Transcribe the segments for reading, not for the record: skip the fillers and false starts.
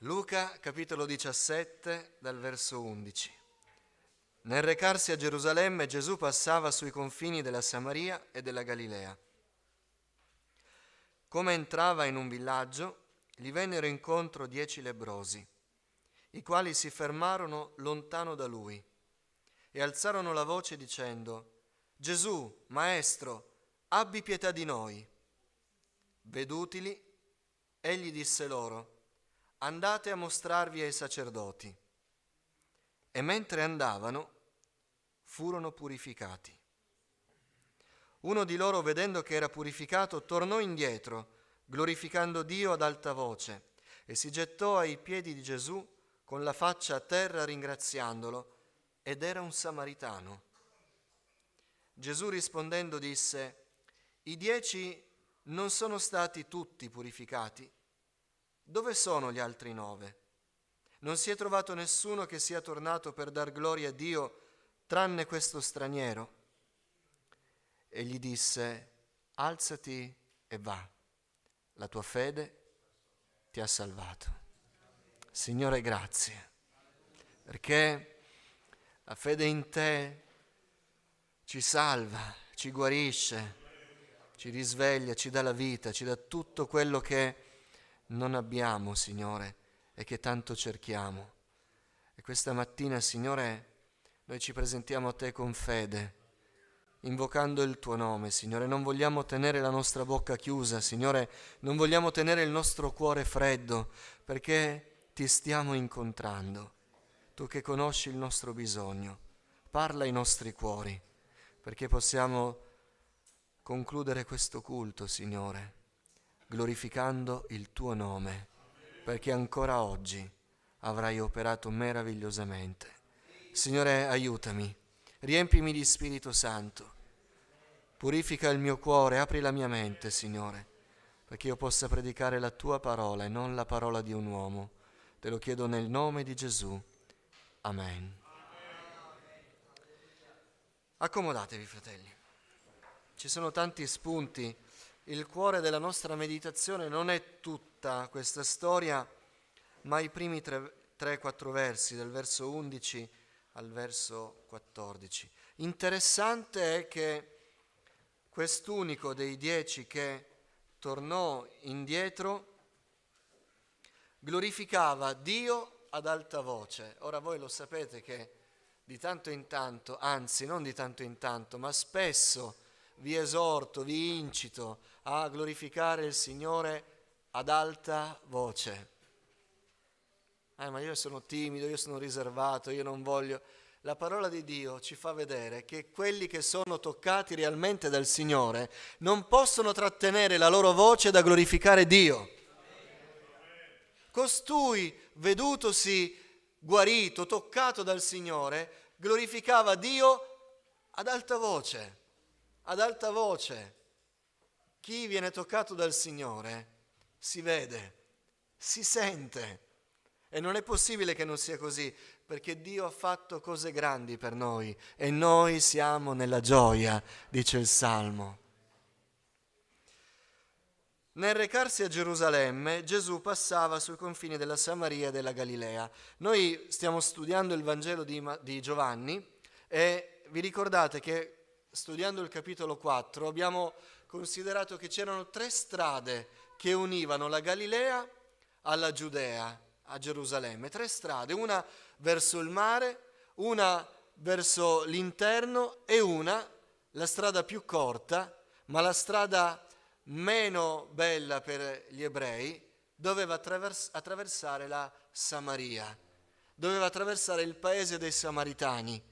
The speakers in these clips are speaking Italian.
Luca, capitolo 17, dal verso 11. Nel recarsi a Gerusalemme, Gesù passava sui confini della Samaria e della Galilea. Come entrava in un villaggio, gli vennero incontro 10 lebbrosi, i quali si fermarono lontano da lui e alzarono la voce dicendo: Gesù, Maestro, abbi pietà di noi. Vedutili, egli disse loro: andate a mostrarvi ai sacerdoti. E mentre andavano, furono purificati. Uno di loro, vedendo che era purificato, tornò indietro, glorificando Dio ad alta voce, e si gettò ai piedi di Gesù con la faccia a terra ringraziandolo, ed era un samaritano. Gesù rispondendo disse: i 10 non sono stati tutti purificati? Dove sono gli altri 9? Non si è trovato nessuno che sia tornato per dar gloria a Dio, tranne questo straniero? E gli disse: alzati e va, la tua fede ti ha salvato. Signore, grazie, perché la fede in te ci salva, ci guarisce, ci risveglia, ci dà la vita, ci dà tutto quello che non abbiamo, Signore, e che tanto cerchiamo. E questa mattina, Signore, noi ci presentiamo a te con fede, invocando il tuo nome, Signore. Non vogliamo tenere la nostra bocca chiusa, Signore, non vogliamo tenere il nostro cuore freddo, perché ti stiamo incontrando. Tu che conosci il nostro bisogno, parla ai nostri cuori, perché possiamo concludere questo culto, Signore, glorificando il tuo nome, perché ancora oggi avrai operato meravigliosamente. Signore, aiutami, riempimi di Spirito Santo, purifica il mio cuore, apri la mia mente, Signore, perché io possa predicare la tua parola e non la parola di un uomo. Te lo chiedo nel nome di Gesù. Amen. Accomodatevi, fratelli. Ci sono tanti spunti. Il cuore della nostra meditazione non è tutta questa storia, ma i primi 3-4 versi, dal verso 11 al verso 14. Interessante è che quest'unico dei 10 che tornò indietro glorificava Dio ad alta voce. Ora voi lo sapete che di tanto in tanto, anzi non di tanto in tanto, ma spesso vi esorto, vi incito a glorificare il Signore ad alta voce. Ma io sono timido, io sono riservato, io non voglio. La parola di Dio ci fa vedere che quelli che sono toccati realmente dal Signore non possono trattenere la loro voce da glorificare Dio. Costui, vedutosi guarito, toccato dal Signore, glorificava Dio ad alta voce. Ad alta voce. Chi viene toccato dal Signore si vede, si sente. E non è possibile che non sia così, perché Dio ha fatto cose grandi per noi e noi siamo nella gioia, dice il Salmo. Nel recarsi a Gerusalemme, Gesù passava sui confini della Samaria e della Galilea. Noi stiamo studiando il Vangelo di Giovanni e vi ricordate che studiando il capitolo 4 abbiamo considerato che c'erano 3 strade che univano la Galilea alla Giudea, a Gerusalemme. 3 strade, una verso il mare, una verso l'interno e una, la strada più corta, ma la strada meno bella per gli ebrei, doveva attraversare la Samaria, doveva attraversare il paese dei Samaritani,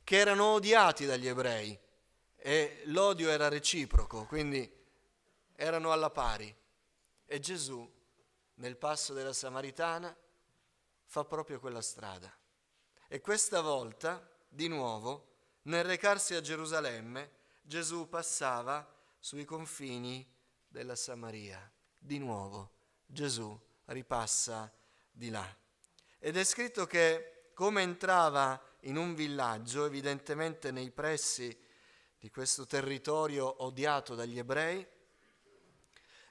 che erano odiati dagli ebrei e l'odio era reciproco, quindi erano alla pari. E Gesù, nel passo della Samaritana, fa proprio quella strada. E questa volta, di nuovo, nel recarsi a Gerusalemme, Gesù passava sui confini della Samaria. Di nuovo Gesù ripassa di là. Ed è scritto che come entrava in un villaggio, evidentemente nei pressi di questo territorio odiato dagli ebrei,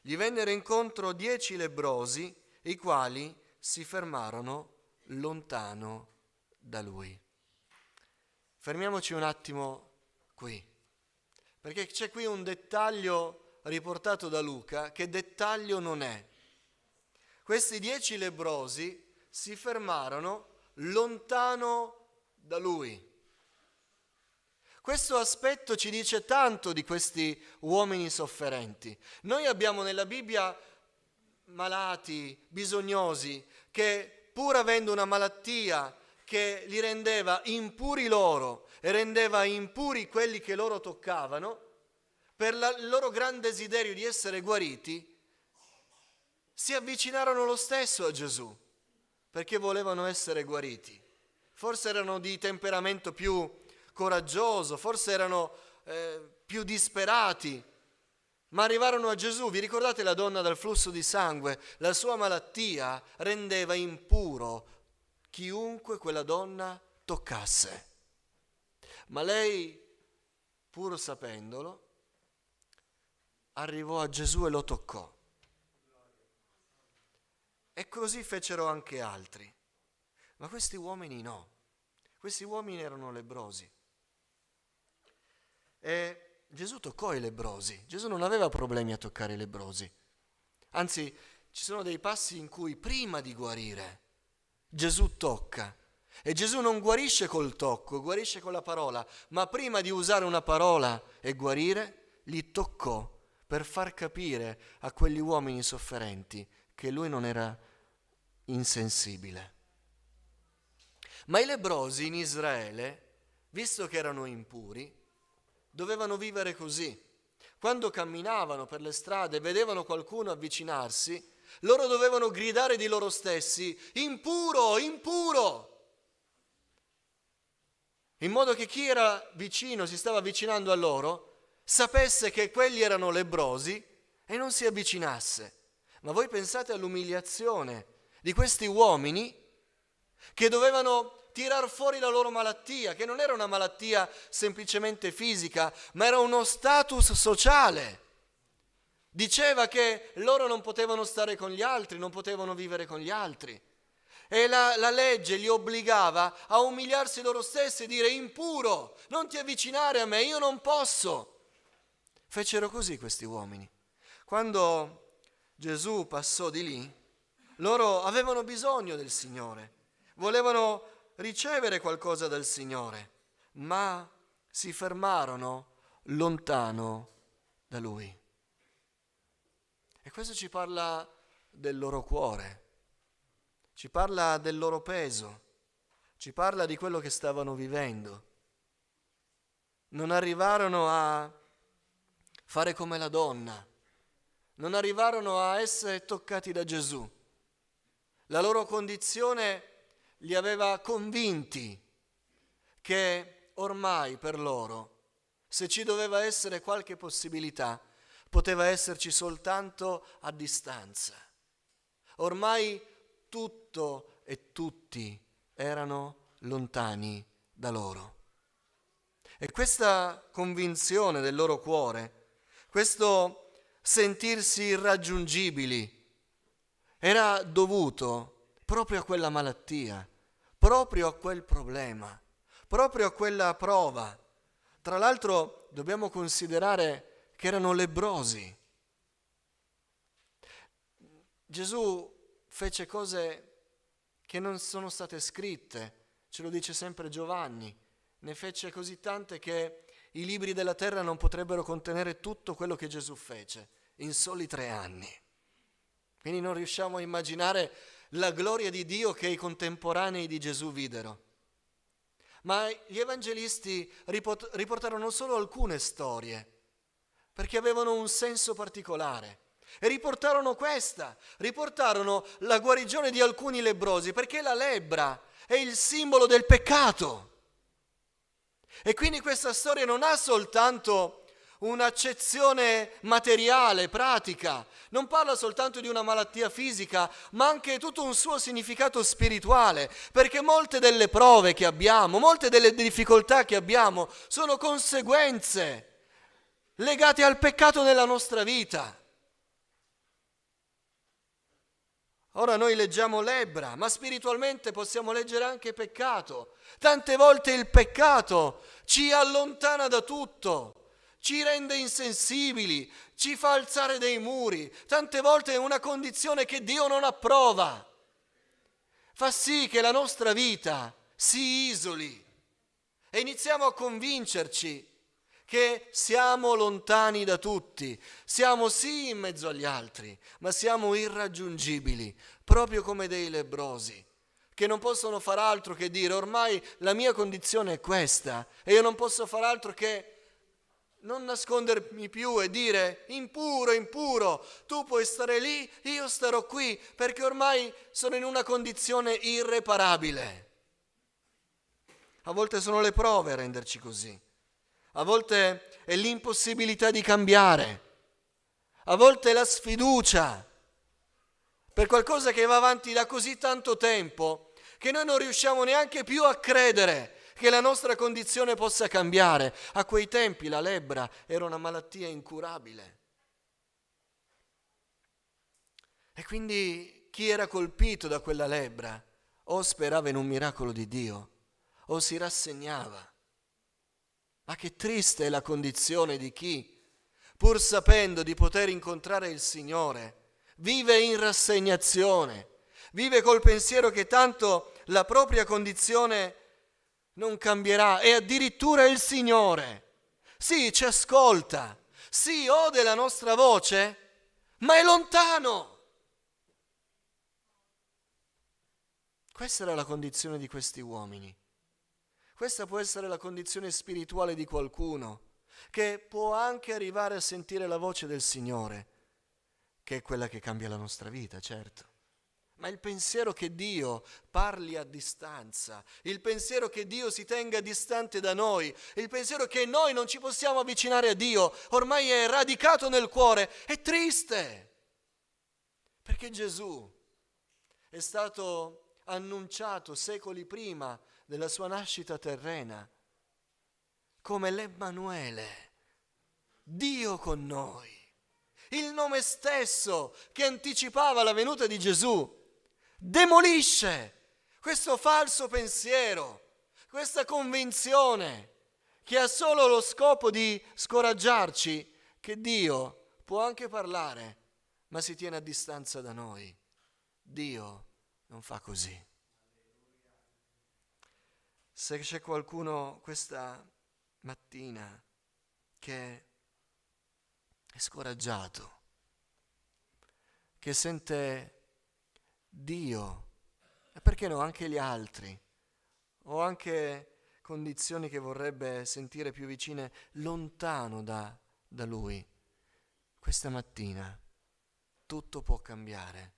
gli vennero incontro 10 lebbrosi, i quali si fermarono lontano da lui. Fermiamoci un attimo qui, perché c'è qui un dettaglio riportato da Luca. Che dettaglio non è? Questi 10 lebbrosi si fermarono lontano da lui. Questo aspetto ci dice tanto di questi uomini sofferenti. Noi abbiamo nella Bibbia malati, bisognosi, che pur avendo una malattia che li rendeva impuri loro e rendeva impuri quelli che loro toccavano, per il loro gran desiderio di essere guariti, si avvicinarono lo stesso a Gesù, perché volevano essere guariti. Forse erano di temperamento più coraggioso, forse erano più disperati, ma arrivarono a Gesù. Vi ricordate la donna dal flusso di sangue? La sua malattia rendeva impuro chiunque quella donna toccasse. Ma lei, pur sapendolo, arrivò a Gesù e lo toccò. E così fecero anche altri. Ma questi uomini no. Questi uomini erano lebbrosi. E Gesù toccò i lebbrosi. Gesù non aveva problemi a toccare i lebbrosi. Anzi, ci sono dei passi in cui prima di guarire Gesù tocca. E Gesù non guarisce col tocco, guarisce con la parola, ma prima di usare una parola e guarire, li toccò per far capire a quegli uomini sofferenti che lui non era insensibile. Ma i lebbrosi in Israele, visto che erano impuri, dovevano vivere così. Quando camminavano per le strade e vedevano qualcuno avvicinarsi, loro dovevano gridare di loro stessi: impuro, impuro! In modo che chi era vicino, si stava avvicinando a loro, sapesse che quelli erano lebbrosi e non si avvicinasse. Ma voi pensate all'umiliazione di questi uomini che dovevano tirar fuori la loro malattia, che non era una malattia semplicemente fisica, ma era uno status sociale. Diceva che loro non potevano stare con gli altri, non potevano vivere con gli altri. E la legge li obbligava a umiliarsi loro stessi e dire: impuro, non ti avvicinare a me, io non posso. Fecero così questi uomini. Quando Gesù passò di lì, loro avevano bisogno del Signore, volevano ricevere qualcosa dal Signore, ma si fermarono lontano da Lui. E questo ci parla del loro cuore, ci parla del loro peso, ci parla di quello che stavano vivendo. Non arrivarono a fare come la donna, non arrivarono a essere toccati da Gesù. La loro condizione li aveva convinti che ormai per loro, se ci doveva essere qualche possibilità, poteva esserci soltanto a distanza. Ormai tutto e tutti erano lontani da loro. E questa convinzione del loro cuore, questo sentirsi irraggiungibili, era dovuto proprio a quella malattia, proprio a quel problema, proprio a quella prova. Tra l'altro dobbiamo considerare che erano lebbrosi. Gesù fece cose che non sono state scritte, ce lo dice sempre Giovanni, ne fece così tante che i libri della terra non potrebbero contenere tutto quello che Gesù fece in soli 3 anni. Quindi non riusciamo a immaginare la gloria di Dio che i contemporanei di Gesù videro. Ma gli evangelisti riportarono solo alcune storie, perché avevano un senso particolare. E riportarono la guarigione di alcuni lebbrosi, perché la lebbra è il simbolo del peccato. E quindi questa storia non ha soltanto un'accezione materiale, pratica, non parla soltanto di una malattia fisica, ma anche tutto un suo significato spirituale, perché molte delle prove che abbiamo, molte delle difficoltà che abbiamo sono conseguenze legate al peccato nella nostra vita. Ora noi leggiamo lebbra, ma spiritualmente possiamo leggere anche peccato. Tante volte il peccato ci allontana da tutto, ci rende insensibili, ci fa alzare dei muri. Tante volte è una condizione che Dio non approva. Fa sì che la nostra vita si isoli e iniziamo a convincerci che siamo lontani da tutti, siamo sì in mezzo agli altri, ma siamo irraggiungibili, proprio come dei lebbrosi, che non possono far altro che dire ormai la mia condizione è questa e io non posso far altro che non nascondermi più e dire impuro, impuro, tu puoi stare lì, io starò qui, perché ormai sono in una condizione irreparabile. A volte sono le prove a renderci così. A volte è l'impossibilità di cambiare, a volte è la sfiducia per qualcosa che va avanti da così tanto tempo che noi non riusciamo neanche più a credere che la nostra condizione possa cambiare. A quei tempi la lebbra era una malattia incurabile. E quindi chi era colpito da quella lebbra o sperava in un miracolo di Dio o si rassegnava. Ma che triste è la condizione di chi, pur sapendo di poter incontrare il Signore, vive in rassegnazione, vive col pensiero che tanto la propria condizione non cambierà e addirittura il Signore, sì, ci ascolta, sì, ode la nostra voce, ma è lontano. Questa era la condizione di questi uomini. Questa può essere la condizione spirituale di qualcuno che può anche arrivare a sentire la voce del Signore, che è quella che cambia la nostra vita, certo. Ma il pensiero che Dio parli a distanza, il pensiero che Dio si tenga distante da noi, il pensiero che noi non ci possiamo avvicinare a Dio, ormai è radicato nel cuore, è triste. Perché Gesù è stato annunciato secoli prima della sua nascita terrena come l'Emmanuele, Dio con noi, il nome stesso che anticipava la venuta di Gesù, demolisce questo falso pensiero, questa convinzione che ha solo lo scopo di scoraggiarci che Dio può anche parlare, ma si tiene a distanza da noi. Dio non fa così. Se c'è qualcuno questa mattina che è scoraggiato, che sente Dio, e perché no anche gli altri, o anche condizioni che vorrebbe sentire più vicine, lontano da Lui, questa mattina tutto può cambiare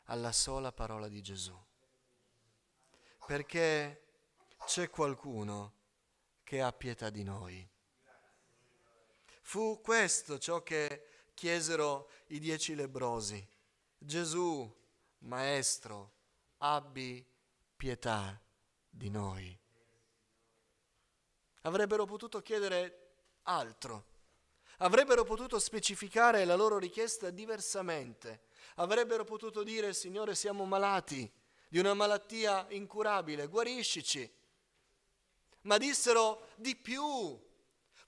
alla sola parola di Gesù. Perché c'è qualcuno che ha pietà di noi. Fu questo ciò che chiesero i 10 lebbrosi. Gesù, Maestro, abbi pietà di noi. Avrebbero potuto chiedere altro. Avrebbero potuto specificare la loro richiesta diversamente. Avrebbero potuto dire, Signore, siamo malati di una malattia incurabile, guariscici. Ma dissero di più,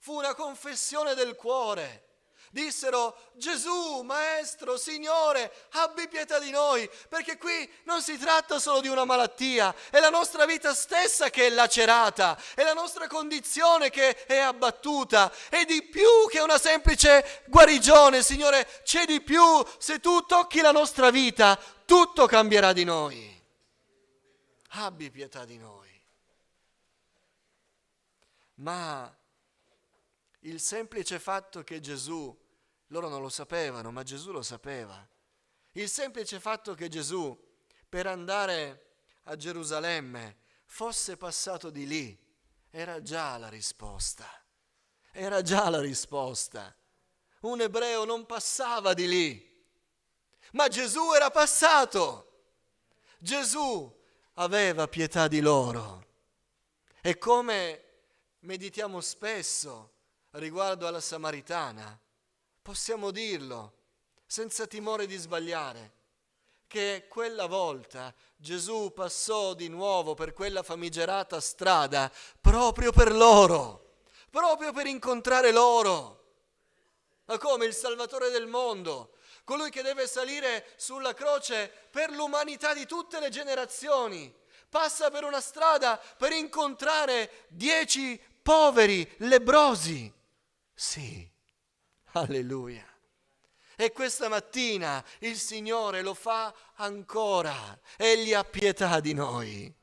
fu una confessione del cuore. Dissero, Gesù, Maestro, Signore, abbi pietà di noi, perché qui non si tratta solo di una malattia, è la nostra vita stessa che è lacerata, è la nostra condizione che è abbattuta, è di più che una semplice guarigione, Signore, c'è di più, se tu tocchi la nostra vita, tutto cambierà di noi. Abbi pietà di noi. Ma il semplice fatto che Gesù, loro non lo sapevano, ma Gesù lo sapeva. Il semplice fatto che Gesù, per andare a Gerusalemme, fosse passato di lì, era già la risposta. Era già la risposta. Un ebreo non passava di lì, ma Gesù era passato. Gesù aveva pietà di loro. E come meditiamo spesso riguardo alla Samaritana, possiamo dirlo senza timore di sbagliare. che quella volta Gesù passò di nuovo per quella famigerata strada proprio per loro, proprio per incontrare loro. Ma come il Salvatore del mondo, colui che deve salire sulla croce per l'umanità di tutte le generazioni, passa per una strada per incontrare 10 poveri lebbrosi. Sì, alleluia. E questa mattina il Signore lo fa ancora. Egli ha pietà di noi.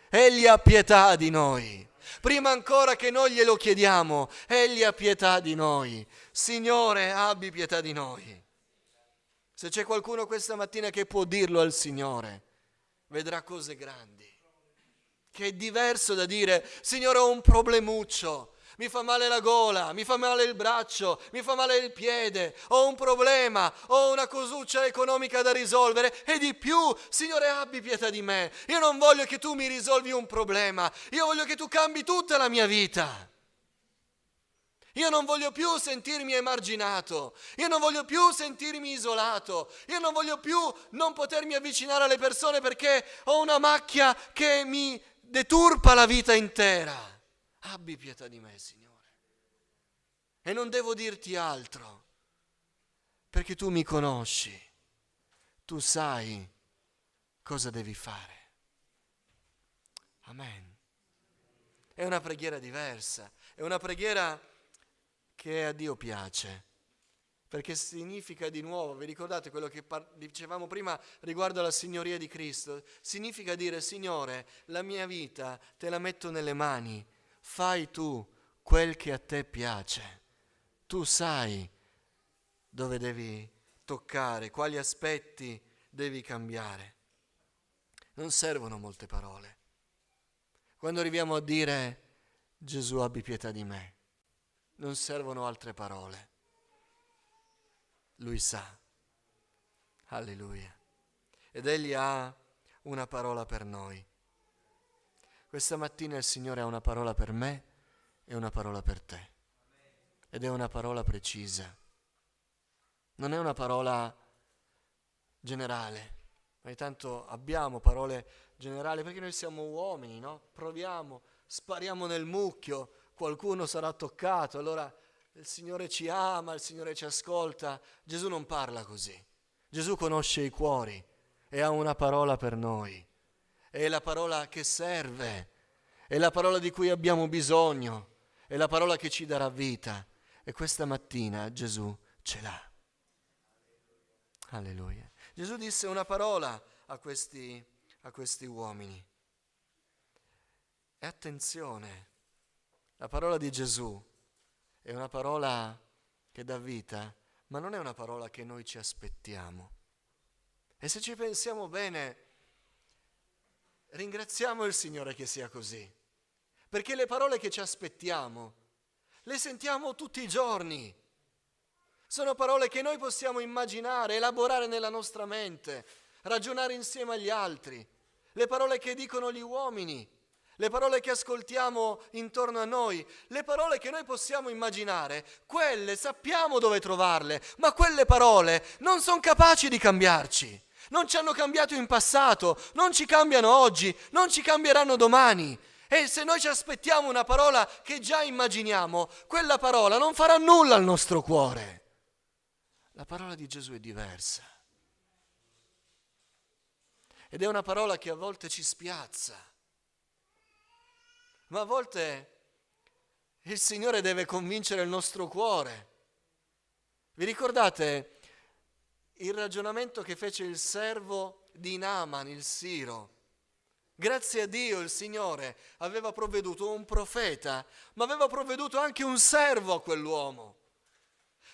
Egli ha pietà di noi. Prima ancora che noi glielo chiediamo, Egli ha pietà di noi. Signore, abbi pietà di noi. Se c'è qualcuno questa mattina che può dirlo al Signore, vedrà cose grandi. Che è diverso da dire, Signore, ho un problemuccio. Mi fa male la gola, mi fa male il braccio, mi fa male il piede, ho un problema, ho una cosuccia economica da risolvere e di più, Signore, abbi pietà di me. Io non voglio che tu mi risolvi un problema, io voglio che tu cambi tutta la mia vita. Io non voglio più sentirmi emarginato, io non voglio più sentirmi isolato, io non voglio più non potermi avvicinare alle persone perché ho una macchia che mi deturpa la vita intera. Abbi pietà di me, Signore. E non devo dirti altro, perché tu mi conosci, tu sai cosa devi fare. Amen. È una preghiera diversa, è una preghiera che a Dio piace, perché significa di nuovo, vi ricordate quello che dicevamo prima riguardo alla signoria di Cristo? Significa dire, Signore, la mia vita te la metto nelle mani, fai tu quel che a te piace. Tu sai dove devi toccare, quali aspetti devi cambiare. Non servono molte parole. Quando arriviamo a dire Gesù abbi pietà di me, non servono altre parole. Lui sa. Alleluia. Ed Egli ha una parola per noi. Questa mattina il Signore ha una parola per me e una parola per te. Ed è una parola precisa. Non è una parola generale. Ogni tanto abbiamo parole generali perché noi siamo uomini, no? Proviamo, spariamo nel mucchio, qualcuno sarà toccato, allora il Signore ci ama, il Signore ci ascolta. Gesù non parla così. Gesù conosce i cuori e ha una parola per noi. È la parola che serve, è la parola di cui abbiamo bisogno, è la parola che ci darà vita. E questa mattina Gesù ce l'ha. Alleluia. Gesù disse una parola a questi uomini. E attenzione, la parola di Gesù è una parola che dà vita, ma non è una parola che noi ci aspettiamo. E se ci pensiamo bene, ringraziamo il Signore che sia così, perché le parole che ci aspettiamo le sentiamo tutti i giorni. Sono parole che noi possiamo immaginare, elaborare nella nostra mente, ragionare insieme agli altri. Le parole che dicono gli uomini, le parole che ascoltiamo intorno a noi, le parole che noi possiamo immaginare, quelle sappiamo dove trovarle, ma quelle parole non sono capaci di cambiarci. Non ci hanno cambiato in passato, non ci cambiano oggi, non ci cambieranno domani. E se noi ci aspettiamo una parola che già immaginiamo, quella parola non farà nulla al nostro cuore. La parola di Gesù è diversa. Ed è una parola che a volte ci spiazza, ma a volte il Signore deve convincere il nostro cuore. Vi ricordate il ragionamento che fece il servo di Naaman, il Siro? Grazie a Dio il Signore aveva provveduto un profeta, ma aveva provveduto anche un servo a quell'uomo.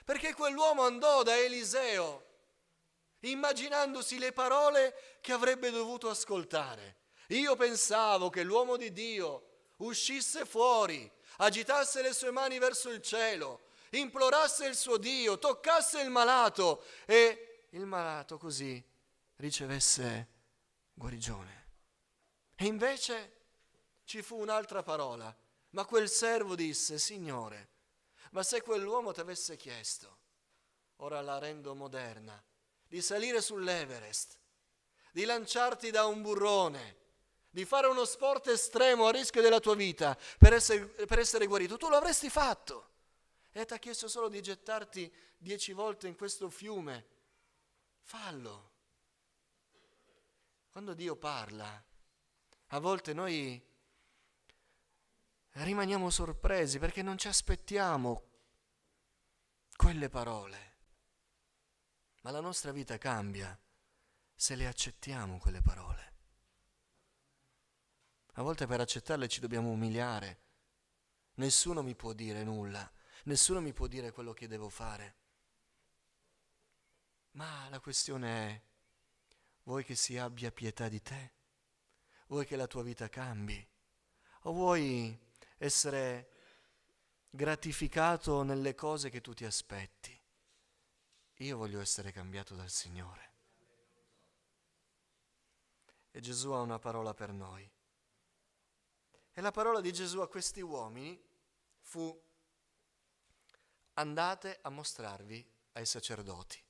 Perché quell'uomo andò da Eliseo immaginandosi le parole che avrebbe dovuto ascoltare. Io pensavo che l'uomo di Dio uscisse fuori, agitasse le sue mani verso il cielo, implorasse il suo Dio, toccasse il malato e il malato così ricevesse guarigione. E invece ci fu un'altra parola, ma quel servo disse: Signore, ma se quell'uomo ti avesse chiesto, ora la rendo moderna, di salire sull'Everest di lanciarti da un burrone, di fare uno sport estremo a rischio della tua vita per essere guarito, tu lo avresti fatto. E ti ha chiesto solo di gettarti 10 volte in questo fiume. Fallo. Quando Dio parla, a volte noi rimaniamo sorpresi perché non ci aspettiamo quelle parole. Ma la nostra vita cambia se le accettiamo quelle parole. A volte per accettarle ci dobbiamo umiliare. Nessuno mi può dire nulla, nessuno mi può dire quello che devo fare. Ma la questione è: vuoi che si abbia pietà di te? Vuoi che la tua vita cambi? O vuoi essere gratificato nelle cose che tu ti aspetti? Io voglio essere cambiato dal Signore. E Gesù ha una parola per noi. E la parola di Gesù a questi uomini fu: andate a mostrarvi ai sacerdoti.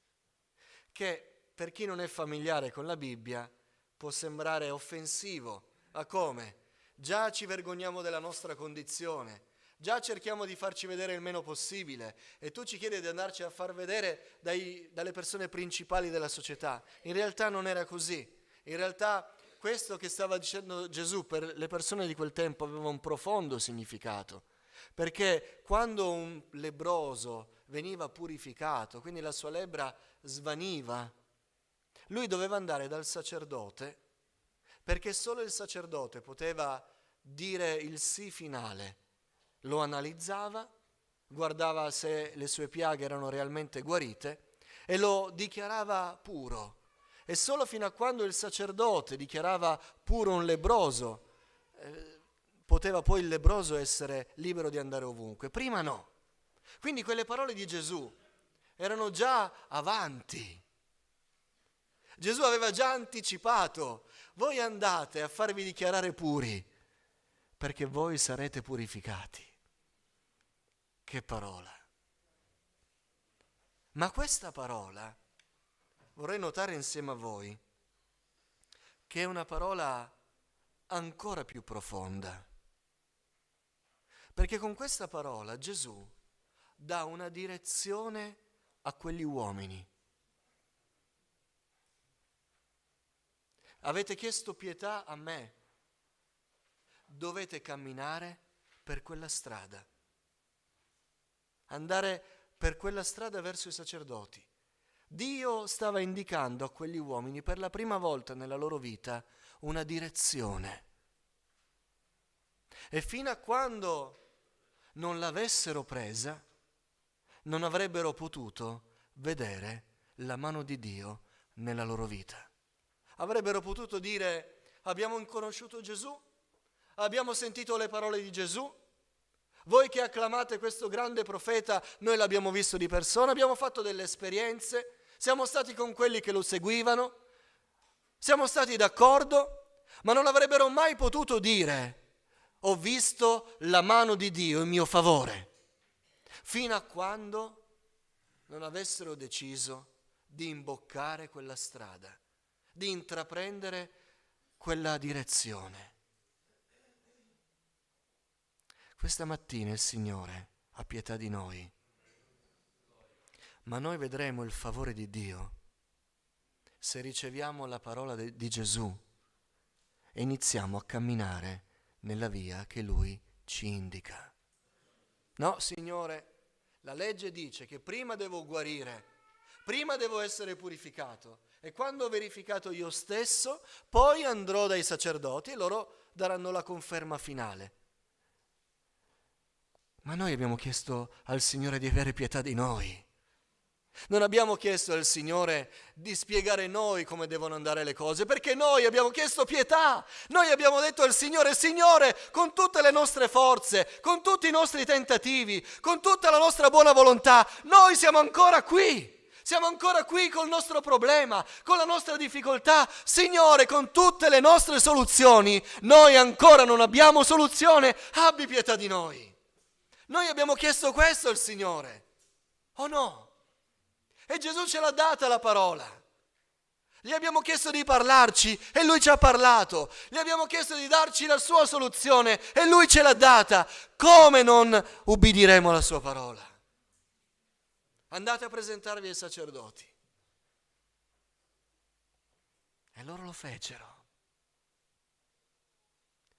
Che per chi non è familiare con la Bibbia può sembrare offensivo. Ma come? Già ci vergogniamo della nostra condizione, già cerchiamo di farci vedere il meno possibile e tu ci chiedi di andarci a far vedere dalle persone principali della società. In realtà non era così. In realtà questo che stava dicendo Gesù per le persone di quel tempo aveva un profondo significato, perché quando un lebbroso veniva purificato, quindi la sua lebbra svaniva, lui doveva andare dal sacerdote, perché solo il sacerdote poteva dire il sì finale. Lo analizzava, guardava se le sue piaghe erano realmente guarite e lo dichiarava puro. E solo fino a quando il sacerdote dichiarava puro un lebbroso, poteva poi il lebbroso essere libero di andare ovunque. Prima no. Quindi quelle parole di Gesù erano già avanti. Gesù aveva già anticipato: voi andate a farvi dichiarare puri, perché voi sarete purificati. Che parola! Ma questa parola vorrei notare insieme a voi che è una parola ancora più profonda, perché con questa parola Gesù dà una direzione a quegli uomini. Avete chiesto pietà a me, dovete camminare per quella strada, andare per quella strada verso i sacerdoti. Dio stava indicando a quegli uomini per la prima volta nella loro vita una direzione. E fino a quando non l'avessero presa, non avrebbero potuto vedere la mano di Dio nella loro vita. Avrebbero potuto dire: abbiamo conosciuto Gesù, abbiamo sentito le parole di Gesù, voi che acclamate questo grande profeta, noi l'abbiamo visto di persona, abbiamo fatto delle esperienze, siamo stati con quelli che lo seguivano, siamo stati d'accordo, ma non avrebbero mai potuto dire: ho visto la mano di Dio in mio favore, fino a quando non avessero deciso di imboccare quella strada, di intraprendere quella direzione. Questa mattina il Signore ha pietà di noi, ma noi vedremo il favore di Dio se riceviamo la parola di Gesù e iniziamo a camminare nella via che Lui ci indica. No, Signore, la legge dice che prima devo guarire, prima devo essere purificato e quando ho verificato io stesso, poi andrò dai sacerdoti e loro daranno la conferma finale. Ma noi abbiamo chiesto al Signore di avere pietà di noi. Non abbiamo chiesto al Signore di spiegare noi come devono andare le cose, perché noi abbiamo chiesto pietà. Noi abbiamo detto al Signore: Signore, con tutte le nostre forze, con tutti i nostri tentativi, con tutta la nostra buona volontà, noi siamo ancora qui. Siamo ancora qui col nostro problema, con la nostra difficoltà. Signore, con tutte le nostre soluzioni, noi ancora non abbiamo soluzione. Abbi pietà di noi. Noi abbiamo chiesto questo al Signore, o no? E Gesù ce l'ha data la parola. Gli abbiamo chiesto di parlarci e Lui ci ha parlato. Gli abbiamo chiesto di darci la sua soluzione e Lui ce l'ha data. Come non ubbidiremo alla sua parola? Andate a presentarvi ai sacerdoti. E loro lo fecero.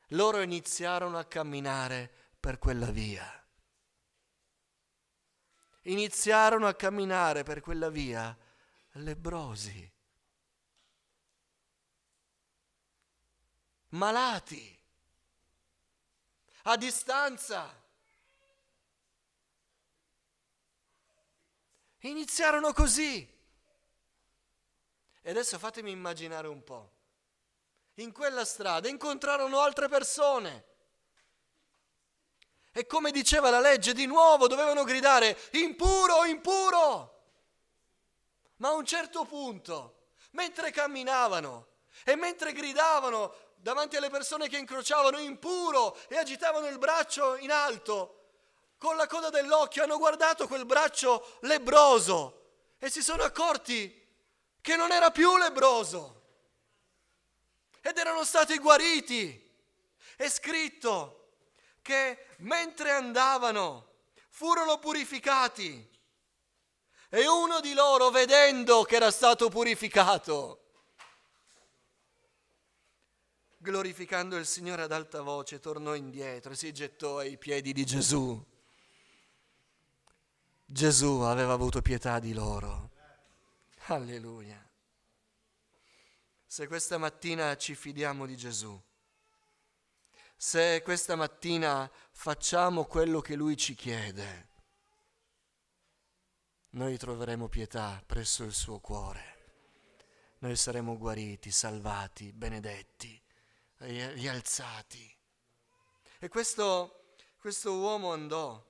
Loro iniziarono a camminare per quella via. Iniziarono a camminare per quella via lebbrosi, malati, a distanza. Iniziarono così. E adesso fatemi immaginare un po'. In quella strada incontrarono altre persone. E come diceva la legge, di nuovo dovevano gridare: impuro, impuro! Ma a un certo punto, mentre camminavano e mentre gridavano davanti alle persone che incrociavano impuro e agitavano il braccio in alto, con la coda dell'occhio hanno guardato quel braccio lebbroso e si sono accorti che non era più lebbroso ed erano stati guariti. È scritto che mentre andavano furono purificati e uno di loro, vedendo che era stato purificato, glorificando il Signore ad alta voce, tornò indietro e si gettò ai piedi di Gesù. Gesù aveva avuto pietà di loro. Alleluia. Se questa mattina ci fidiamo di Gesù, se questa mattina facciamo quello che Lui ci chiede, noi troveremo pietà presso il suo cuore. Noi saremo guariti, salvati, benedetti, rialzati. E questo uomo andò.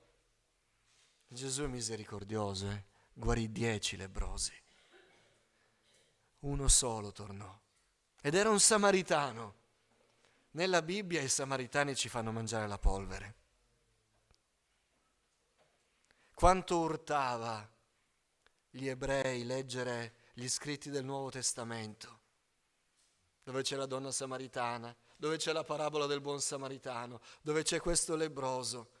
Gesù è misericordioso, guarì 10 lebbrosi. Uno solo tornò. Ed era un samaritano. Nella Bibbia i samaritani ci fanno mangiare la polvere. Quanto urtava gli ebrei leggere gli scritti del Nuovo Testamento, dove c'è la donna samaritana, dove c'è la parabola del buon samaritano, dove c'è questo lebbroso,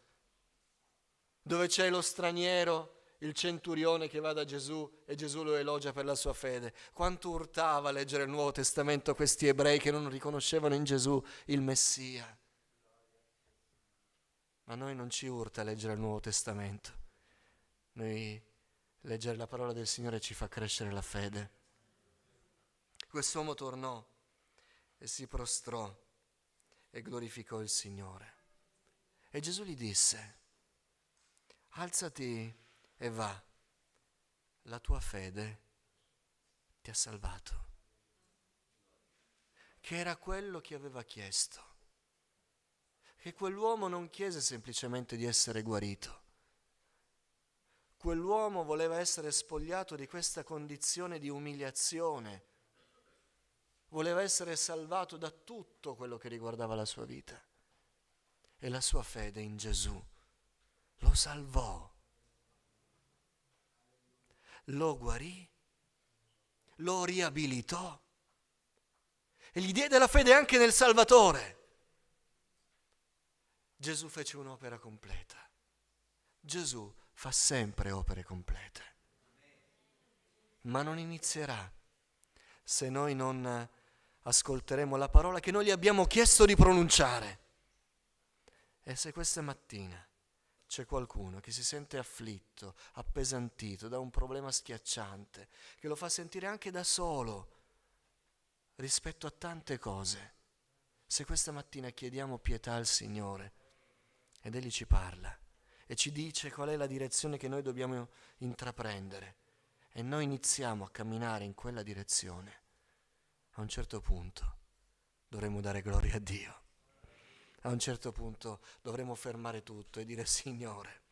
dove c'è lo straniero, il centurione che va da Gesù e Gesù lo elogia per la sua fede. Quanto urtava leggere il Nuovo Testamento questi ebrei che non riconoscevano in Gesù il Messia. Ma a noi non ci urta leggere il Nuovo Testamento. Noi leggere la parola del Signore ci fa crescere la fede. Quest'uomo tornò e si prostrò e glorificò il Signore. E Gesù gli disse: alzati e va, la tua fede ti ha salvato. Che era quello che aveva chiesto. Che quell'uomo non chiese semplicemente di essere guarito. Quell'uomo voleva essere spogliato di questa condizione di umiliazione. Voleva essere salvato da tutto quello che riguardava la sua vita. E la sua fede in Gesù lo salvò. Lo guarì, lo riabilitò e gli diede la fede anche nel Salvatore. Gesù fece un'opera completa. Gesù fa sempre opere complete, ma non inizierà se noi non ascolteremo la parola che noi gli abbiamo chiesto di pronunciare. E se questa mattina c'è qualcuno che si sente afflitto, appesantito da un problema schiacciante, che lo fa sentire anche da solo rispetto a tante cose, se questa mattina chiediamo pietà al Signore ed Egli ci parla e ci dice qual è la direzione che noi dobbiamo intraprendere e noi iniziamo a camminare in quella direzione, a un certo punto dovremo dare gloria a Dio. A un certo punto dovremo fermare tutto e dire: Signore,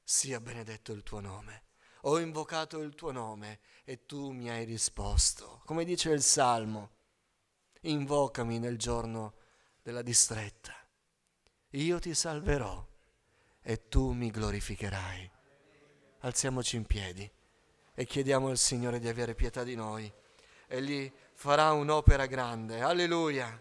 sia benedetto il tuo nome. Ho invocato il tuo nome e tu mi hai risposto. Come dice il Salmo: invocami nel giorno della distretta. Io ti salverò e tu mi glorificherai. Alziamoci in piedi e chiediamo al Signore di avere pietà di noi egli farà un'opera grande. Alleluia!